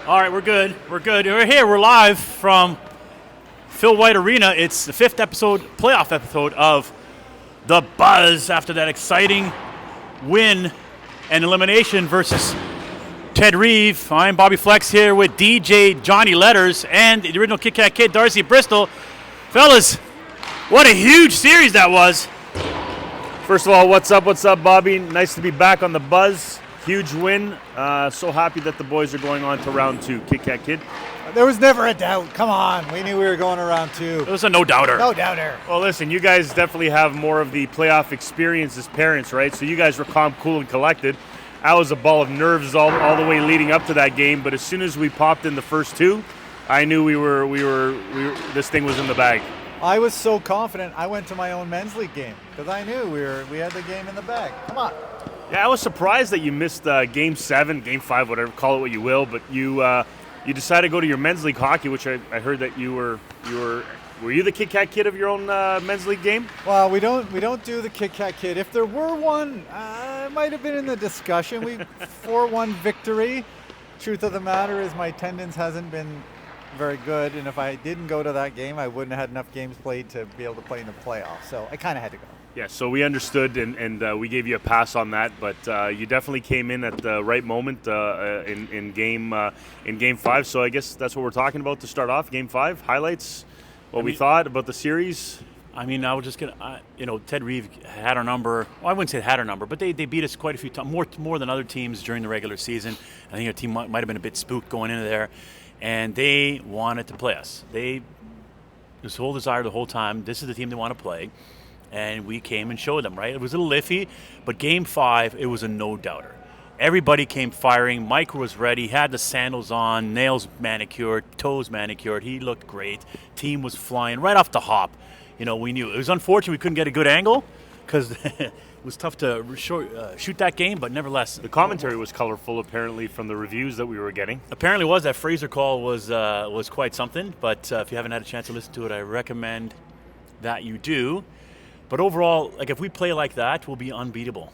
All right, we're good. We're here. We're live from Phil White Arena. It's the fifth playoff episode of The Buzz after that exciting win and elimination versus Ted Reeve. I'm Bobby Flex here with DJ Johnny Letters and the original Kit Kat Kid, Darcy Bristol. Fellas, what a huge series that was. First of all, what's up, Bobby? Nice to be back on The Buzz. Huge win. So happy that the boys are going on to round two. Kit Kat Kid. There was never a doubt. Come on. We knew we were going to round two. It was a no-doubter. No doubter. Well, listen, you guys definitely have more of the playoff experience as parents, right? So you guys were calm, cool, and collected. I was a ball of nerves all the way leading up to that game, but as soon as we popped in the first two, I knew this thing was in the bag. I was so confident. I went to my own men's league game because I knew we had the game in the bag. Come on. Yeah, I was surprised that you missed Game 7, Game 5, whatever, call it what you will, but you decided to go to your men's league hockey, which I heard that you were you the Kit Kat Kid of your own men's league game? Well, we don't do the Kit Kat Kid. If there were one, it might have been in the discussion. We 4-1 victory. Truth of the matter is my attendance hasn't been very good, and if I didn't go to that game, I wouldn't have had enough games played to be able to play in the playoffs. So I kind of had to go. Yeah, so we understood, and we gave you a pass on that, but you definitely came in at the right moment in Game 5. So I guess that's what we're talking about to start off. Game 5 highlights. We thought about the series. I mean, I was just gonna, Ted Reeve had our number. Well, I wouldn't say had our number, but they beat us quite a few times, more than other teams during the regular season. I think our team might have been a bit spooked going into there, and they wanted to play us. This whole desire the whole time. This is the team they want to play. And we came and showed them, right? It was a little iffy, but Game 5, it was a no-doubter. Everybody came firing. Mike was ready, had the sandals on, nails manicured, toes manicured. He looked great. Team was flying right off the hop. We knew. It was unfortunate we couldn't get a good angle because it was tough to shoot that game, but nevertheless. The commentary was colorful, apparently, from the reviews that we were getting. Apparently was. That Fraser call was quite something, but if you haven't had a chance to listen to it, I recommend that you do. But overall, if we play like that, we'll be unbeatable.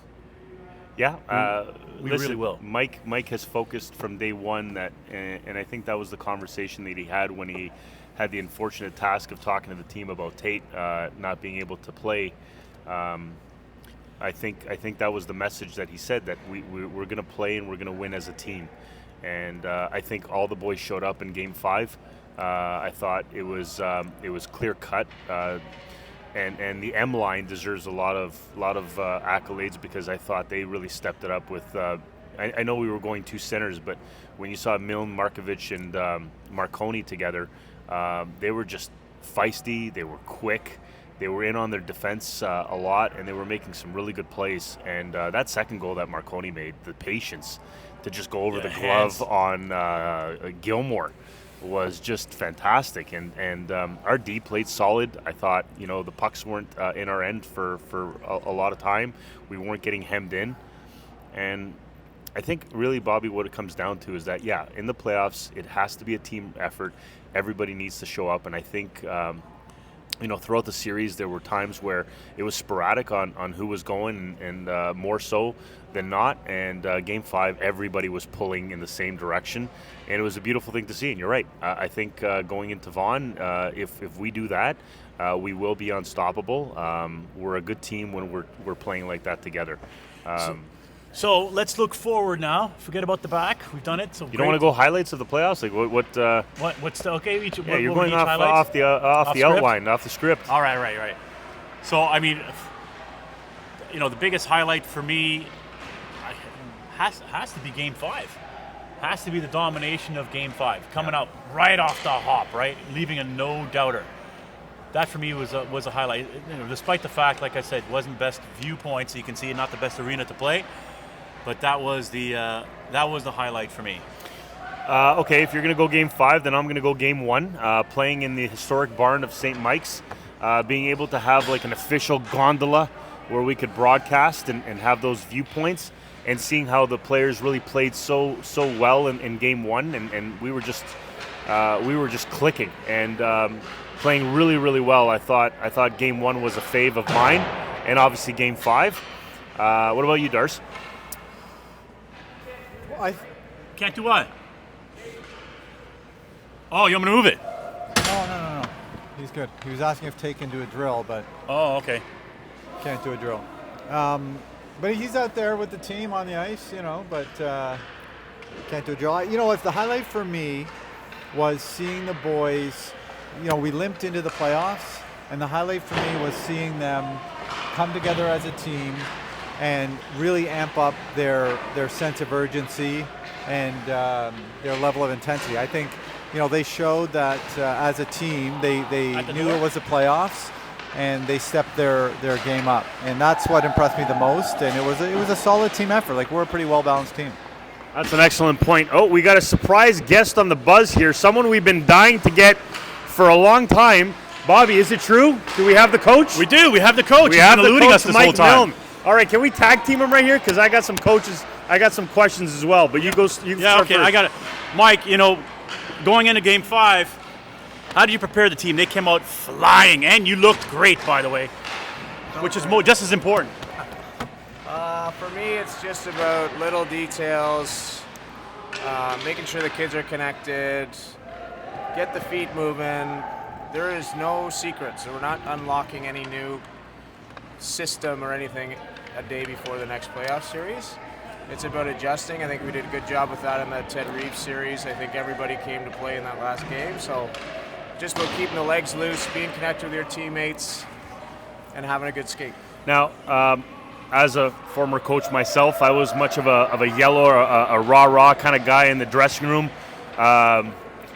Yeah, we really will. Mike has focused from day one that, and I think that was the conversation that he had when he had the unfortunate task of talking to the team about Tate not being able to play. I think that was the message that he said, that we're going to play and we're going to win as a team. And I think all the boys showed up in Game 5. I thought it was clear cut. And the M line deserves a lot of accolades because I thought they really stepped it up with. I know we were going two centers, but when you saw Milne, Markovic, and Marconi together, they were just feisty. They were quick. They were in on their defense a lot, and they were making some really good plays. And that second goal that Marconi made, the patience to just go over the glove on Gilmore was just fantastic, and our D played solid. I thought the pucks weren't in our end for a lot of time. We weren't getting hemmed in, and I think really, Bobby, what it comes down to is that in the playoffs it has to be a team effort. Everybody needs to show up, and I think throughout the series there were times where it was sporadic on who was going, and more so than not. And Game 5, everybody was pulling in the same direction, and it was a beautiful thing to see. And you're right. I think going into Vaughan, if we do that, we will be unstoppable. We're a good team when we're playing like that together. So let's look forward now. Forget about the back. We've done it. So you don't want to go highlights of the playoffs? What's the okay? You're going off the outline, off the script. All right. So I mean, the biggest highlight for me has to be Game 5. Has to be the domination of Game 5, coming out right off the hop, right, leaving a no-doubter. That for me was a highlight. Despite the fact, like I said, it wasn't best viewpoint, so you can see not the best arena to play, but that was the highlight for me. Okay, if you're going to go Game 5, then I'm going to go Game 1. Playing in the historic barn of St. Mike's, being able to have an official gondola where we could broadcast and have those viewpoints, and seeing how the players really played so well in Game 1, and we were just clicking and playing really, really well. I thought Game 1 was a fave of mine, and obviously Game 5. What about you, Darce? Can't do what? Oh, you want me to move it? No. He's good. He was asking if Tate can do a drill, but Oh, okay. can't do a drill. But he's out there with the team on the ice, but can't do a drill. If the highlight for me was seeing the boys, we limped into the playoffs, and the highlight for me was seeing them come together as a team and really amp up their sense of urgency and their level of intensity. I think, they showed that as a team, they knew it was the playoffs, and they stepped their game up, and that's what impressed me the most. And it was a solid team effort. Like, we're a pretty well balanced team. That's an excellent point. Oh, we got a surprise guest on the buzz here. Someone we've been dying to get for a long time. Bobby, is it true? Do we have the coach? We do. We have the coach. We He's have been the eluding coach, us this Mike whole time. Milne. All right, can we tag team him right here? Because I got some coaches. I got some questions as well. But you go. You Yeah, start okay. first. I got it. Mike, going into Game 5, how did you prepare the team? They came out flying, and you looked great, by the way, which is just as important. For me, it's just about little details, making sure the kids are connected, get the feet moving. There is no secrets. So we're not unlocking any new system or anything a day before the next playoff series. It's about adjusting. I think we did a good job with that in that Ted Reeves series. I think everybody came to play in that last game. So just about keeping the legs loose, being connected with your teammates, and having a good skate. Now, as a former coach myself, I was much of a yellow or a rah-rah kind of guy in the dressing room.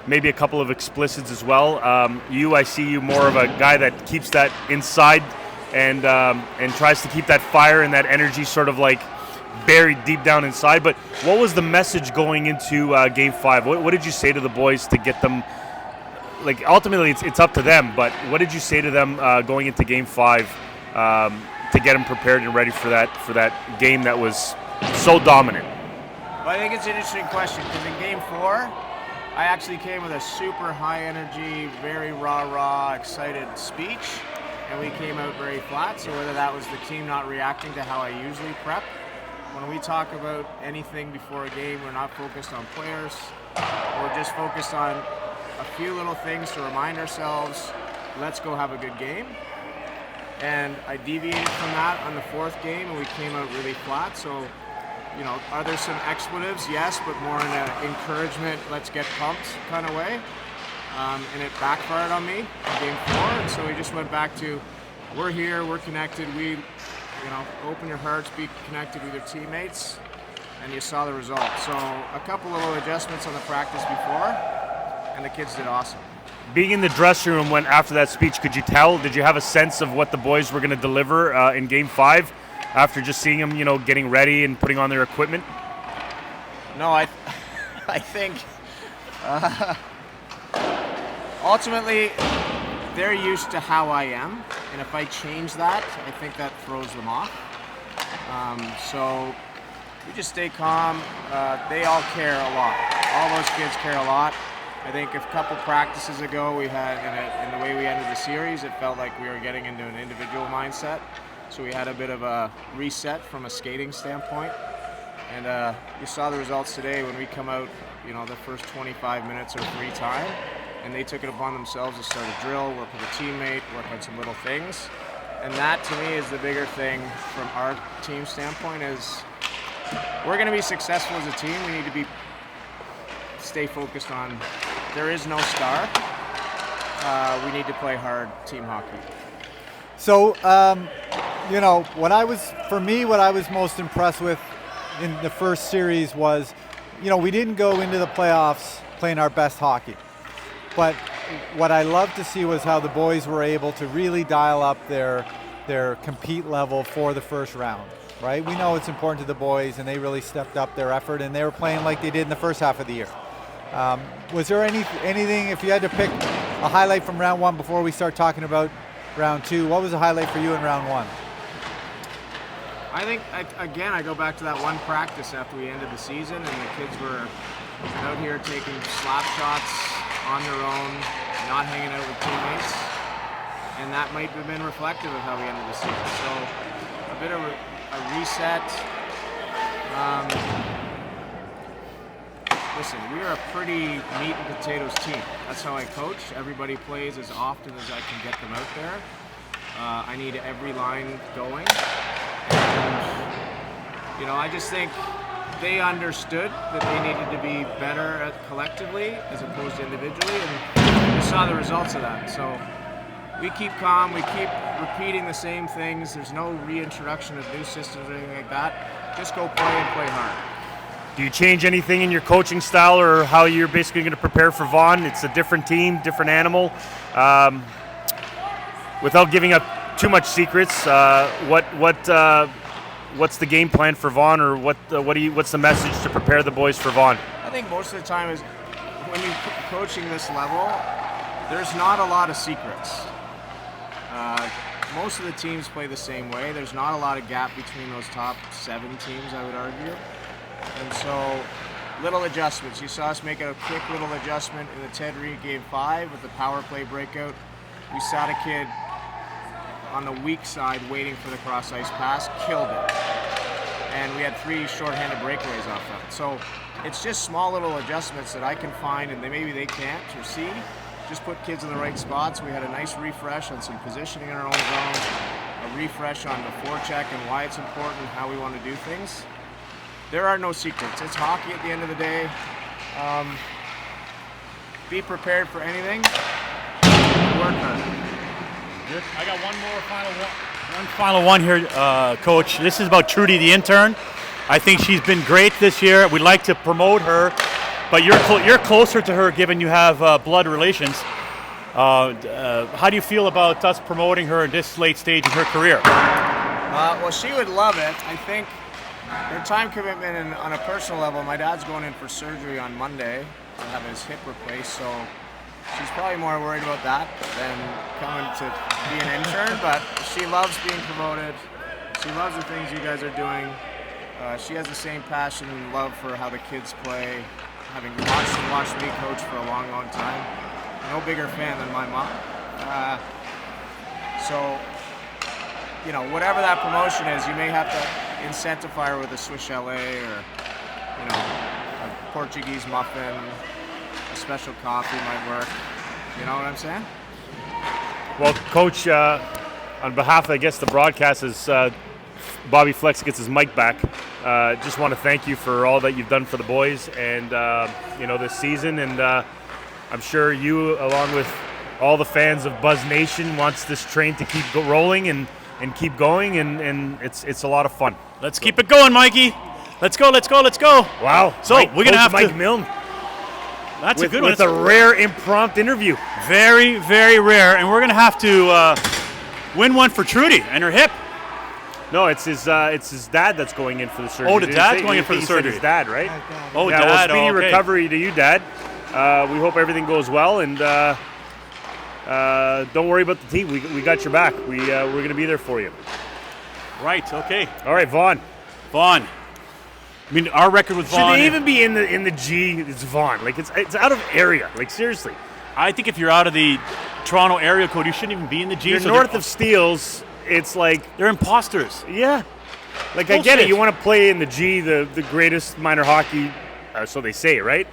Maybe a couple of explicits as well. I see you more of a guy that keeps that inside and tries to keep that fire and that energy sort of like buried deep down inside. But what was the message going into Game 5? What did you say to the boys to get them? Like, ultimately, it's up to them. But what did you say to them going into Game 5 to get them prepared and ready for that game that was so dominant? Well, I think it's an interesting question because in Game 4, I actually came with a super high energy, very rah-rah, excited speech, and we came out very flat. So whether that was the team not reacting to how I usually prep, when we talk about anything before a game, we're not focused on players. We're just focused on a few little things to remind ourselves, let's go have a good game. And I deviated from that on the fourth game, and we came out really flat. So, are there some expletives? Yes, but more in an encouragement, let's get pumped kind of way. And it backfired on me in Game 4. And so we just went back to, we're here, we're connected. Open your hearts, be connected with your teammates, and you saw the result. So a couple little adjustments on the practice before, and the kids did awesome. Being in the dressing room after that speech, could you tell? Did you have a sense of what the boys were going to deliver in Game 5 after just seeing them, getting ready and putting on their equipment? No, I think ultimately they're used to how I am, and if I change that, I think that throws them off. So we just stay calm. They all care a lot. All those kids care a lot. I think a couple practices ago we had, in the way we ended the series, it felt like we were getting into an individual mindset. So we had a bit of a reset from a skating standpoint. And you saw the results today when we come out, the first 25 minutes or free time, and they took it upon themselves to start a drill, work with a teammate, work on some little things. And that, to me, is the bigger thing from our team standpoint is we're going to be successful as a team. We need to stay focused on, there is no star. We need to play hard team hockey. So, what I was most impressed with in the first series was, we didn't go into the playoffs playing our best hockey. But what I loved to see was how the boys were able to really dial up their compete level for the first round, right? We know it's important to the boys, and they really stepped up their effort, and they were playing like they did in the first half of the year. Was there anything, if you had to pick a highlight from round 1 before we start talking about round 2, what was the highlight for you in round 1? I think, I go back to that one practice after we ended the season, and the kids were out here taking slap shots on their own, not hanging out with teammates, and that might have been reflective of how we ended the season. So a bit of a reset. listen, we are a pretty meat and potatoes team. That's how I coach. Everybody plays as often as I can get them out there. I need every line going. And, I just think they understood that they needed to be better collectively as opposed to individually, and we saw the results of that. So we keep calm, we keep repeating the same things. There's no reintroduction of new systems or anything like that. Just go play and play hard. Do you change anything in your coaching style or how you're basically going to prepare for Vaughan? It's a different team, different animal. Without giving up too much secrets, what's the game plan for Vaughan, or what's the message to prepare the boys for Vaughan? I think most of the time is when you're coaching this level, there's not a lot of secrets. Most of the teams play the same way. There's not a lot of gap between those top 7 teams, I would argue. And so, little adjustments. You saw us make a quick little adjustment in the Ted Reed Game 5 with the power play breakout. We sat a kid on the weak side waiting for the cross ice pass, killed it. And we had 3 shorthanded breakaways off that. So it's just small little adjustments that I can find and maybe they can't or see. Just put kids in the right spots. We had a nice refresh on some positioning in our own zone, a refresh on the forecheck and why it's important and how we want to do things. There are no secrets. It's hockey at the end of the day. Be prepared for anything. Work hard. I got one final one here, Coach. This is about Trudy, the intern. I think she's been great this year. We'd like to promote her, but you're closer to her given you have blood relations. How do you feel about us promoting her at this late stage in her career? Well, she would love it. I think her time commitment and on a personal level, my dad's going in for surgery on Monday to have his hip replaced, so she's probably more worried about that than coming to be an intern, but she loves being promoted. She loves the things you guys are doing. She has the same passion and love for how the kids play, having watched me coach for a long, long time. No bigger fan than my mom. So, whatever that promotion is, you may have to incentivize her with a Swiss chalet or, a Portuguese muffin. A special coffee might work. You know what I'm saying? Well, Coach, on behalf of, I guess, the broadcast, as Bobby Flex gets his mic back, just want to thank you for all that you've done for the boys and, this season. And I'm sure you, along with all the fans of Buzz Nation, wants this train to keep rolling and keep going. And it's a lot of fun. Let's keep it going, Mikey. Let's go. Wow. So we're going to have Mike Milne. That's a good one. With a rare impromptu interview. Very, very rare. And we're going to have to win one for Trudy and her hip. No, it's his dad that's going in for the surgery. Oh, the dad's going in for the surgery. His dad, right? Oh, yeah, Dad. Well, speedy okay. recovery to you, Dad. We hope everything goes well, and don't worry about the team. We got your back. We're going to be there for you. Right. Okay. All right, Vaughan. I mean, our record with Vaughan. Should they even be in the G? It's Vaughan. Like it's out of area. Like seriously. I think if you're out of the Toronto area code, you shouldn't even be in the G. You're north of Steeles. It's like they're imposters. Yeah. Like Bullshit. I get it. You want to play in the G, the greatest minor hockey, so they say, right?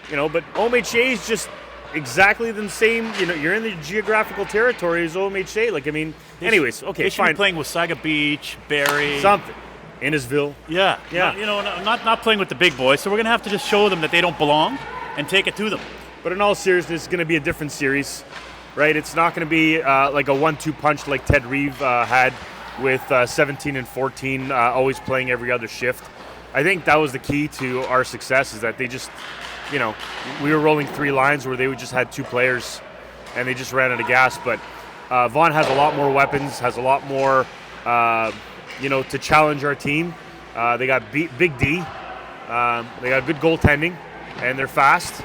But OMHA is just exactly the same. You're in the geographical territory as OMHA. Like anyways, okay, they should fine. be playing with Saga Beach, Barrie, Something. Innisville. Yeah. Not playing with the big boys. So we're gonna have to just show them that they don't belong and take it to them. But in all seriousness, it's going to be a different series, right? It's not going to be like a 1-2 punch like Ted Reeve had with 17 and 14, always playing every other shift. I think that was the key to our success, is that they just, we were rolling 3 lines where they just had 2 players and they just ran out of gas. But Vaughan has a lot more weapons, has a lot more, to challenge our team. They got Big D. They got good goaltending, and they're fast.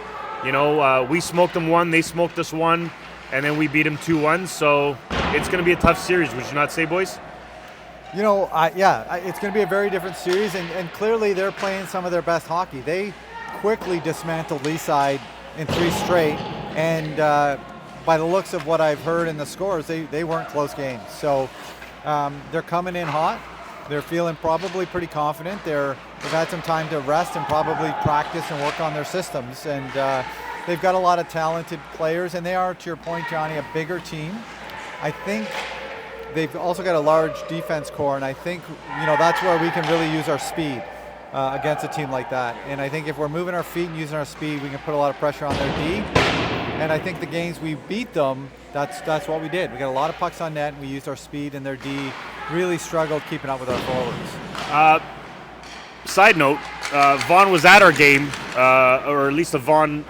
We smoked them 1, they smoked us 1, and then we beat them 2-1. So it's going to be a tough series, would you not say, boys? It's going to be a very different series, and clearly they're playing some of their best hockey. They quickly dismantled Leaside in 3 straight, and by the looks of what I've heard in the scores, they weren't close games. So they're coming in hot. They're feeling probably pretty confident. They're they've had some time to rest and probably practice and work on their systems. And they've got a lot of talented players, and they are, to your point, Johnny, a bigger team. I think they've also got a large defense core, and I think that's where we can really use our speed against a team like that. And I think if we're moving our feet and using our speed, we can put a lot of pressure on their D. And I think the games we beat them, that's what we did. We got a lot of pucks on net, and we used our speed, and their D really struggled keeping up with our forwards. Side note, Vaughan was at our game, or at least the Vaughan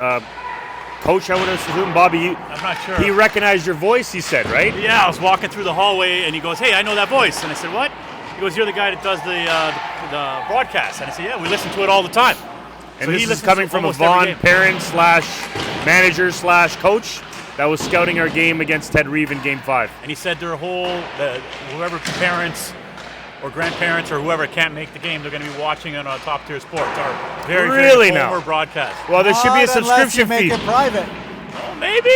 coach, I would assume. Bobby, I'm not sure. He recognized your voice, he said, right? Yeah, I was walking through the hallway, and he goes, "Hey, I know that voice." And I said, "What?" He goes, "You're the guy that does the broadcast." And I said, "Yeah, we listen to it all the time." And so this is coming from a Vaughan parent / manager / coach that was scouting our game against Ted Reeve in Game 5. And he said their whoever parents or grandparents or whoever can't make the game, they're going to be watching it on Top Tier Sports, our very former broadcast. Well, there should be a subscription fee. Make it private. Well, maybe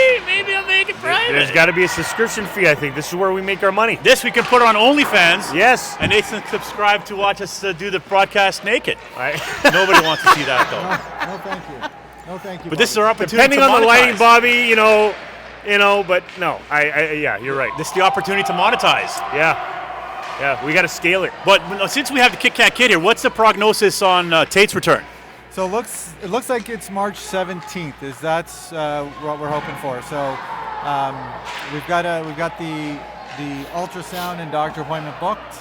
I'll make it private. There's got to be a subscription fee, I think. This is where we make our money. This we can put on OnlyFans. Yes. And they can subscribe to watch us do the broadcast naked. Nobody wants to see that, though. No, thank you. No, thank you. But this is our opportunity. Depending to on the monetize. lighting, Bobby, but no. Yeah, you're right. This is the opportunity to monetize. Yeah, we got to scale it. But since we have the Kit Kat Kid here, what's the prognosis on Tate's return? So it looks like it's March 17th. That's what we're hoping for. So we've got the ultrasound and doctor appointment booked,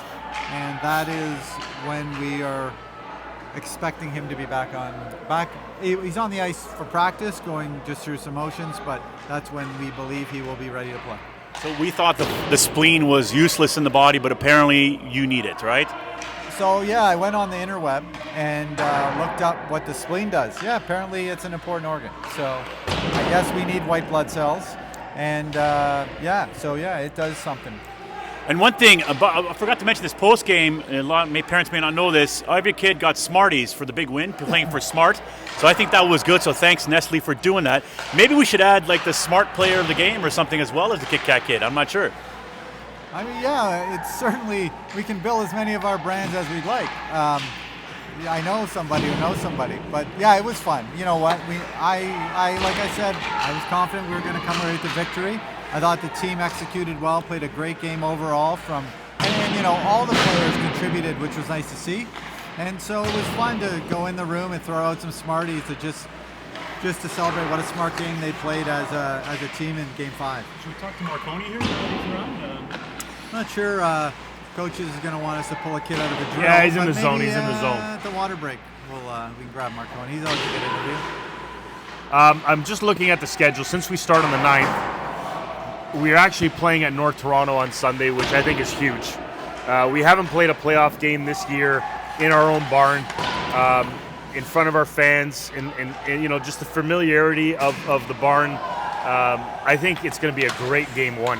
and that is when we are expecting him to be back. He's on the ice for practice, going just through some motions, but that's when we believe he will be ready to play. So we thought the spleen was useless in the body, but apparently you need it, right? So yeah, I went on the interweb and looked up what the spleen does. Yeah, apparently it's an important organ. So I guess we need white blood cells, and it does something. And one thing, I forgot to mention this post game. A lot of parents may not know this. Every kid got Smarties for the big win, playing for Smart. So I think that was good. So thanks Nestle for doing that. Maybe we should add like the Smart player of the game or something as well as the Kit Kat Kid. I'm not sure. I mean, yeah, it's certainly, we can build as many of our brands as we'd like. I know somebody who knows somebody, but yeah, it was fun. You know what? Like I said, I was confident we were going to come away with the victory. I thought the team executed well, played a great game overall and all the players contributed, which was nice to see. And so it was fun to go in the room and throw out some Smarties to just to celebrate what a smart game they played as a team in Game 5. Should we talk to Marconi here? He's around. Not sure coaches is going to want us to pull a kid out of a drill. Yeah, he's in the zone. He's in the zone. At the water break, we can grab Marconi. He's always a good interview. I'm just looking at the schedule. Since we start on the 9th, we're actually playing at North Toronto on Sunday, which I think is huge. We haven't played a playoff game this year in our own barn, in front of our fans, and just the familiarity of the barn. I think it's going to be a great Game 1.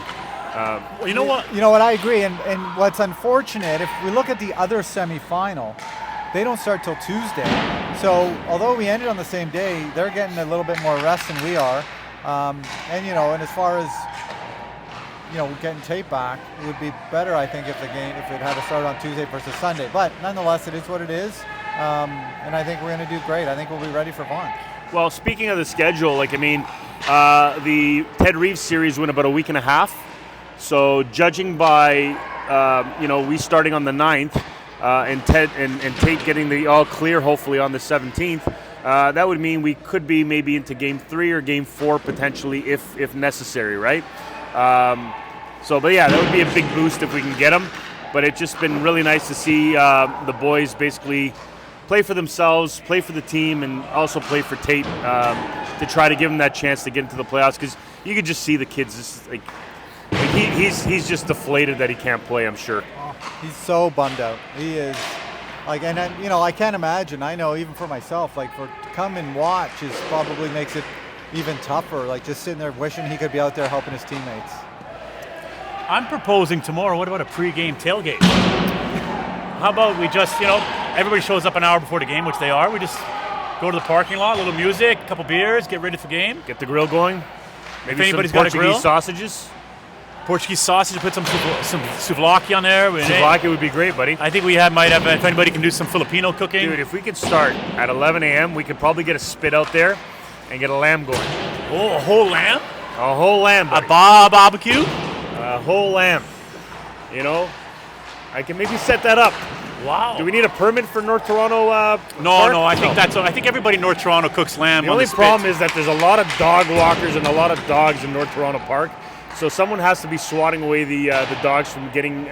Well, you know what? You know what? I agree. And what's unfortunate, if we look at the other semifinal, they don't start till Tuesday. So although we ended on the same day, they're getting a little bit more rest than we are. And as far as getting tape back, it would be better, I think, if it had to start on Tuesday versus Sunday. But nonetheless, it is what it is. And I think we're going to do great. I think we'll be ready for Vaughan. Well, speaking of the schedule, the Ted Reeve series went about a week and a half. So judging by, we starting on the 9th and Tate getting the all clear hopefully on the 17th, that would mean we could be maybe into Game 3 or Game 4 potentially if necessary, right? But yeah, that would be a big boost if we can get them. But it's just been really nice to see the boys basically play for themselves, play for the team, and also play for Tate to try to give them that chance to get into the playoffs. Because you could just see the kids just he's just deflated that he can't play, I'm sure. Oh, he's so bummed out. He is. I can't imagine. I know even for myself, to come and watch probably makes it even tougher. Just sitting there wishing he could be out there helping his teammates. I'm proposing tomorrow. What about a pre-game tailgate? How about we just, everybody shows up an hour before the game, which they are. We just go to the parking lot, a little music, a couple beers, get ready for the game. Get the grill going. Maybe if anybody's some got a grill, sausages. Portuguese sausage. Put some souvlaki on there. Souvlaki would be great, buddy. I think might have. If anybody can do some Filipino cooking, Dude, if we could start at 11 a.m., we could probably get a spit out there and get a lamb going. Oh, a whole lamb? A whole lamb, buddy. A barbecue? A whole lamb. You know, I can maybe set that up. Wow. Do we need a permit for North Toronto? No. I think everybody in North Toronto cooks lamb. The only problem is that there's a lot of dog walkers and a lot of dogs in North Toronto Park. So someone has to be swatting away the dogs from getting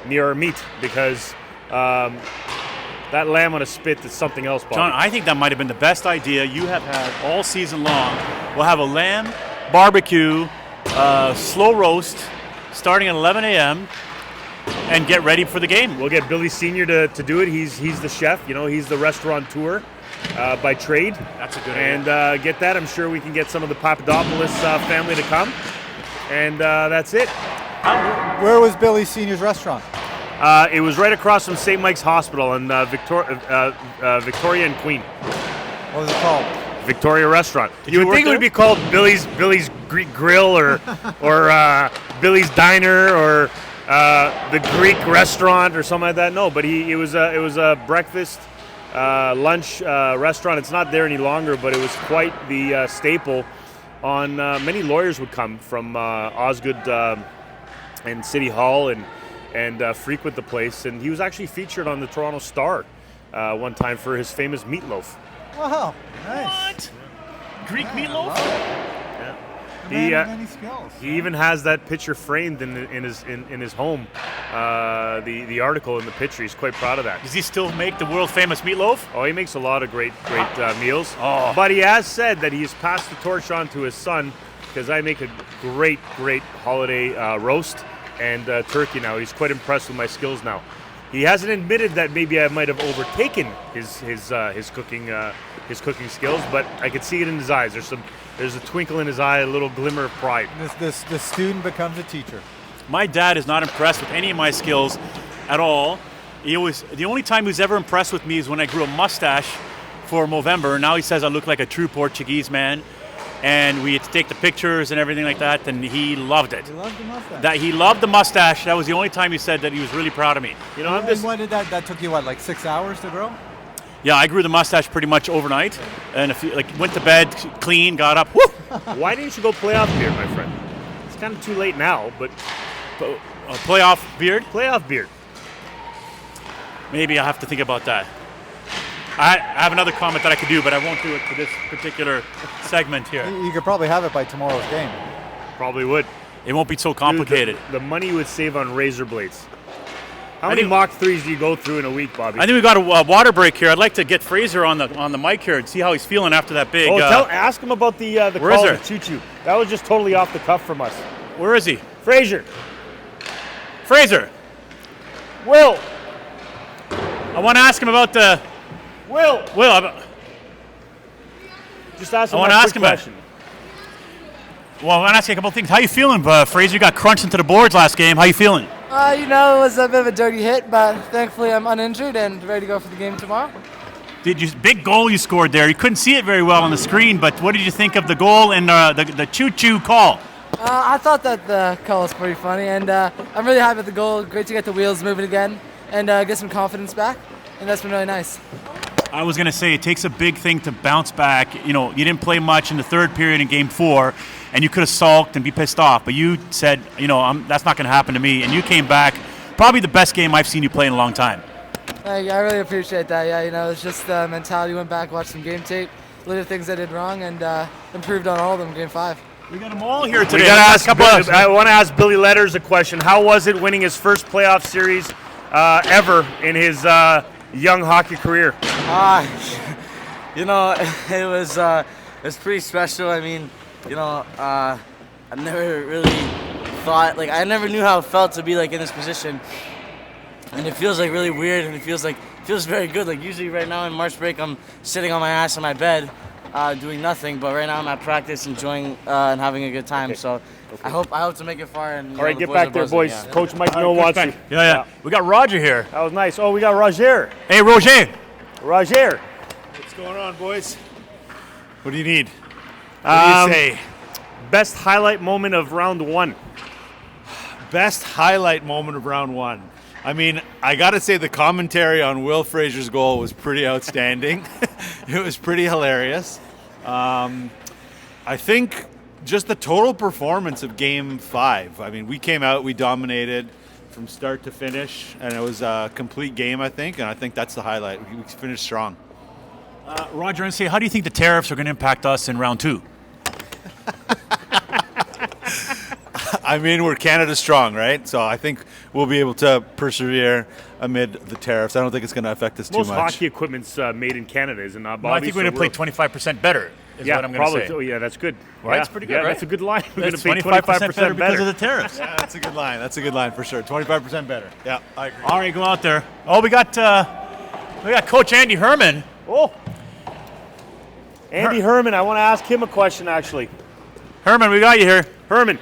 near our meat, because that lamb on a spit is something else, Bobby. John, I think that might have been the best idea you have had all season long. We'll have a lamb barbecue, slow roast, starting at 11 a.m. and get ready for the game. We'll get Billy Sr. to do it. He's the chef. You know, he's the restaurateur by trade. That's a good idea. And get that. I'm sure we can get some of the Papadopoulos family to come. And that's it. Where was Billy Sr.'s restaurant? It was right across from St. Mike's Hospital in Victoria and Queen. What was it called? Victoria Restaurant. You would work think it there? would be called Billy's Greek Grill or Billy's Diner or the Greek Restaurant or something like that. No, but it was a breakfast, lunch restaurant. It's not there any longer, but it was quite the staple. On many lawyers would come from Osgood and City Hall and frequent the place. And he was actually featured on the Toronto Star one time for his famous meatloaf. Wow, nice. What? Greek meatloaf? Yeah. The man of many skills. He even has that picture framed in his home. The article in the picture. He's quite proud of that. Does he still make the world famous meatloaf? Oh, he makes a lot of great meals. Oh. But he has said that he's passed the torch on to his son, because I make a great holiday roast and turkey now. He's quite impressed with my skills now. He hasn't admitted that maybe I might have overtaken his cooking skills, but I could see it in his eyes. There's a twinkle in his eye, a little glimmer of pride. The student becomes a teacher. My dad is not impressed with any of my skills at all. The only time he's ever impressed with me is when I grew a mustache for Movember. Now he says I look like a true Portuguese man. And we had to take the pictures and everything like that, and he loved it. He loved the mustache. He loved the mustache. That was the only time he said that he was really proud of me. You know, And what did that took you, like 6 hours to grow? Yeah, I grew the mustache pretty much overnight, and went to bed, clean, got up. Woo! Why didn't you go playoff beard, my friend? It's kind of too late now, but Playoff beard? playoff beard. Maybe I'll have to think about that. I have another comment that I could do, but I won't do it for this particular segment here. You could probably have it by tomorrow's game. Probably would. It won't be so complicated. Dude, the money you would save on razor blades. How I many think- mock threes do you go through in a week, Bobby? I think we got a water break here. I'd like to get Fraser on the mic here and see how he's feeling after that big. Ask him about the where call is there? to choo-choo. That was just totally off the cuff from us. Where is he? Fraser. Fraser, Will. I want to ask him about the. Will. Just ask him I wanna that ask quick him that. question. Well, I want to ask you a couple of things. How you feeling, Fraser? You got crunched into the boards last game. How you feeling? It was a bit of a dirty hit, but thankfully I'm uninjured and ready to go for the game tomorrow. Big goal you scored there. You couldn't see it very well on the screen, but what did you think of the goal and the choo-choo call? I thought that the call was pretty funny, and I'm really happy with the goal. Great to get the wheels moving again and get some confidence back, and that's been really nice. I was going to say it takes a big thing to bounce back. You know, you didn't play much in the third period in Game 4, and you could have sulked and be pissed off. But you said, that's not going to happen to me, and you came back. Probably the best game I've seen you play in a long time. I really appreciate that. Yeah, it's just the mentality. Went back, watched some game tape, looked at things I did wrong, and improved on all of them in Game 5. We got them all here today. We gotta ask I want to ask Billy Letters a question. How was it winning his first playoff series ever in his young hockey career? It was pretty special. I mean, I never really thought, I never knew how it felt to be in this position, and it feels really weird, and it feels very good. Usually right now in March break, I'm sitting on my ass in my bed, doing nothing. But right now I'm at practice, enjoying and having a good time. Okay. So I hope to make it far. And All right, the get boys back are there, buzzing, boys. yeah. Coach Mike Milne wants you. Yeah. We got Roger here. That was nice. Oh, we got Roger. Hey, Roger. Roger. What's going on, boys? What do you need? What do you say? Best highlight moment of round one. Best highlight moment of round one. I mean, I got to say the commentary on Will Fraser's goal was pretty outstanding. It was pretty hilarious. I think just the total performance of Game 5. I mean, we came out, we dominated from start to finish, and it was a complete game, I think, and I think that's the highlight. We finished strong. Roger, and say, how do you think the tariffs are going to impact us in round 2? I mean, we're Canada strong, right? So I think we'll be able to persevere amid the tariffs. I don't think it's going to affect us too much. Most hockey equipment's made in Canada, is it not, Bobby? No, I think we're going to play 25% better, is what I'm going to say. Oh, yeah, that's good. Right? Yeah, That's pretty good, yeah, right? That's a good line. We're going That's to pay 25% better because of the tariffs. Yeah, that's a good line. That's a good line for sure. 25% better. Yeah, I agree. All right, go out there. Oh, we got Coach Andy Herman. Oh, Andy Herman, I want to ask him a question, actually. Herman, we got you here. Herman,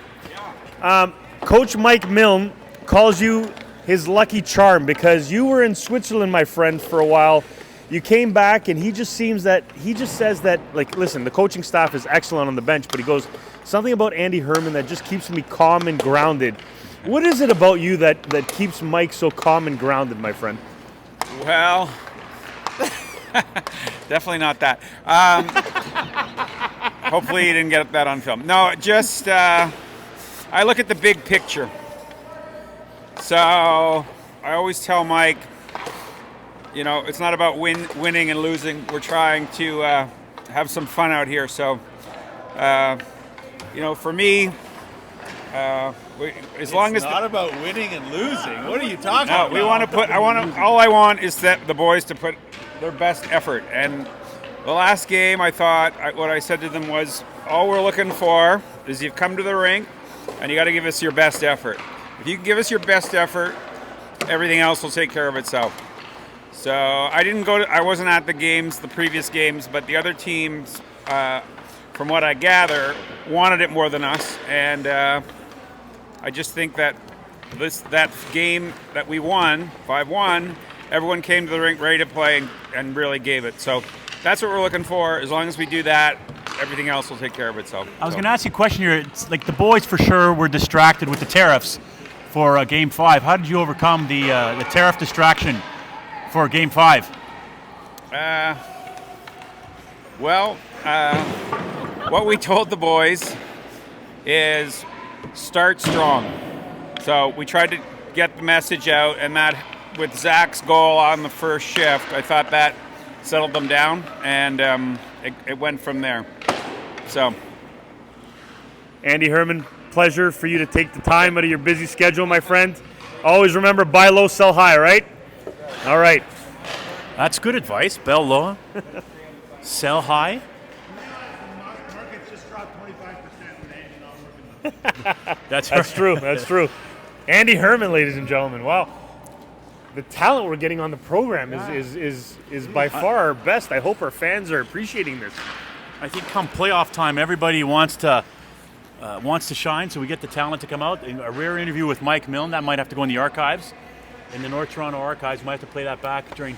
Coach Mike Milne calls you his lucky charm because you were in Switzerland, my friend, for a while. You came back, and he just says that, like, listen, the coaching staff is excellent on the bench, but he goes, something about Andy Herman that just keeps me calm and grounded. What is it about you that keeps Mike so calm and grounded, my friend? Well, definitely not that. Hopefully you didn't get that on film. No, just I look at the big picture. So I always tell Mike, you know, it's not about winning and losing. We're trying to have some fun out here. So, you know, for me, as long as it's not about winning and losing. What are you talking no, about? we want to put. All I want is that the boys to put their best effort. And the last game, I thought what I said to them was, all we're looking for is you've come to the rink, and you got to give us your best effort. If you can give us your best effort, everything else will take care of itself. So I wasn't at the previous games, but the other teams, from what I gather, wanted it more than us. And I just think that that game that we won, 5-1, everyone came to the rink ready to play and really gave it. So that's what we're looking for. As long as we do that, everything else will take care of itself. I was going to ask you a question here. It's like the boys for sure were distracted with the tariffs for Game 5. How did you overcome the tariff distraction for Game 5? What we told the boys is start strong. So we tried to get the message out, and that with Zach's goal on the first shift, I thought that settled them down, and it went from there. So, Andy Herman, pleasure for you to take the time out of your busy schedule, my friend. Always remember, buy low, sell high, right? All right. That's good advice. Bell low, sell high. Markets just dropped 25% That's true. That's true. Andy Herman, ladies and gentlemen. Wow. The talent we're getting on the program is by far our best. I hope our fans are appreciating this. I think come playoff time, everybody wants to shine, so we get the talent to come out. A rare interview with Mike Milne, that might have to go in the archives. In the North Toronto archives, might have to play that back during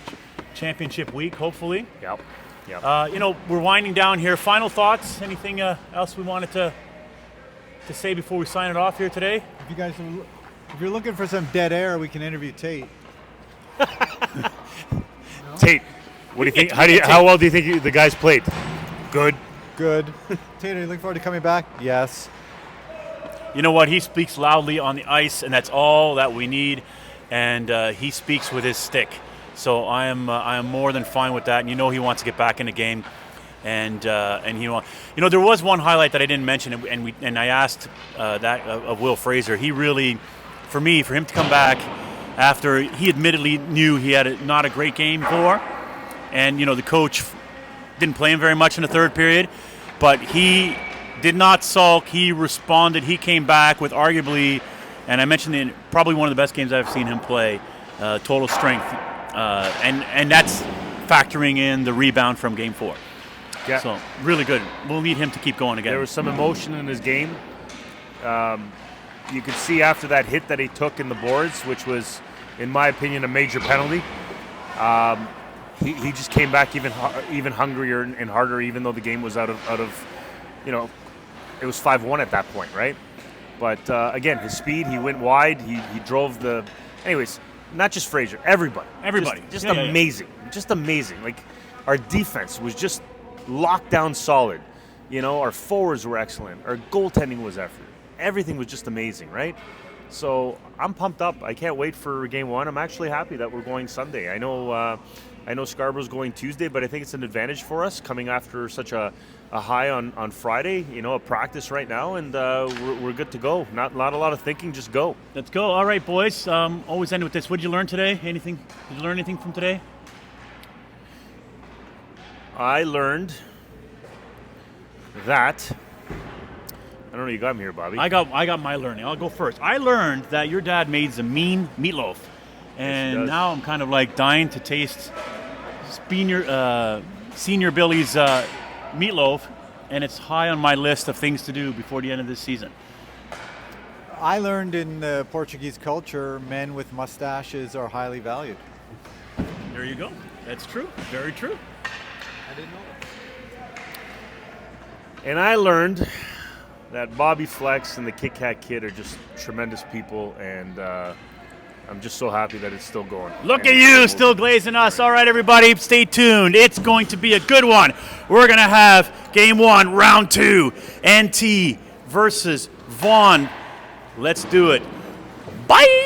championship week, hopefully. Yep. You know, we're winding down here. Final thoughts? Anything else we wanted to say before we sign it off here today? If you're looking for some dead air, we can interview Tate. Tate, what do you think? How well do you think the guys played? Good. Tate, are you looking forward to coming back? Yes. You know what? He speaks loudly on the ice, and that's all that we need. And he speaks with his stick. So I am more than fine with that. And you know he wants to get back in the game. And there was one highlight that I didn't mention, and I asked that of Will Fraser. He really, for him to come back after he admittedly knew he had not a great game for, and the coach didn't play him very much in the third period, but he did not sulk. He responded. He came back with arguably, and I mentioned probably one of the best games I've seen him play, total strength, and that's factoring in the rebound from Game 4. Yeah. So really good. We'll need him to keep going again. There was some emotion in his game. You could see after that hit that he took in the boards, which was, in my opinion, a major penalty. He just came back even hungrier and harder, even though the game was out of it was 5-1 at that point, right? But again, his speed, he went wide. He drove the. Anyways, not just Fraser, everybody. Just amazing. Just amazing. Like, our defense was just locked down solid. You know, our forwards were excellent. Our goaltending was effort. Everything was just amazing, right? So I'm pumped up. I can't wait for game one. I'm actually happy that we're going Sunday. I know Scarborough's going Tuesday, but I think it's an advantage for us coming after such a high on Friday. You know, a practice right now, and we're good to go. Not a lot of thinking, just go. Let's go. All right, boys. Always end with this. What did you learn today? Anything? Did you learn anything from today? I learned that. I don't know. You got me here, Bobby. I got my learning. I'll go first. I learned that your dad made some mean meatloaf, and now I'm kind of like dying to taste Senior Billy's meatloaf, and it's high on my list of things to do before the end of this season. I learned in the Portuguese culture, men with mustaches are highly valued. There you go. That's true. Very true. I didn't know that. And I learned that Bobby Flex and the Kit Kat Kid are just tremendous people, and I'm just so happy that it's still going. Look at you, still glazing us. All right, everybody, stay tuned. It's going to be a good one. We're going to have game one, round two, NT versus Vaughan. Let's do it. Bye!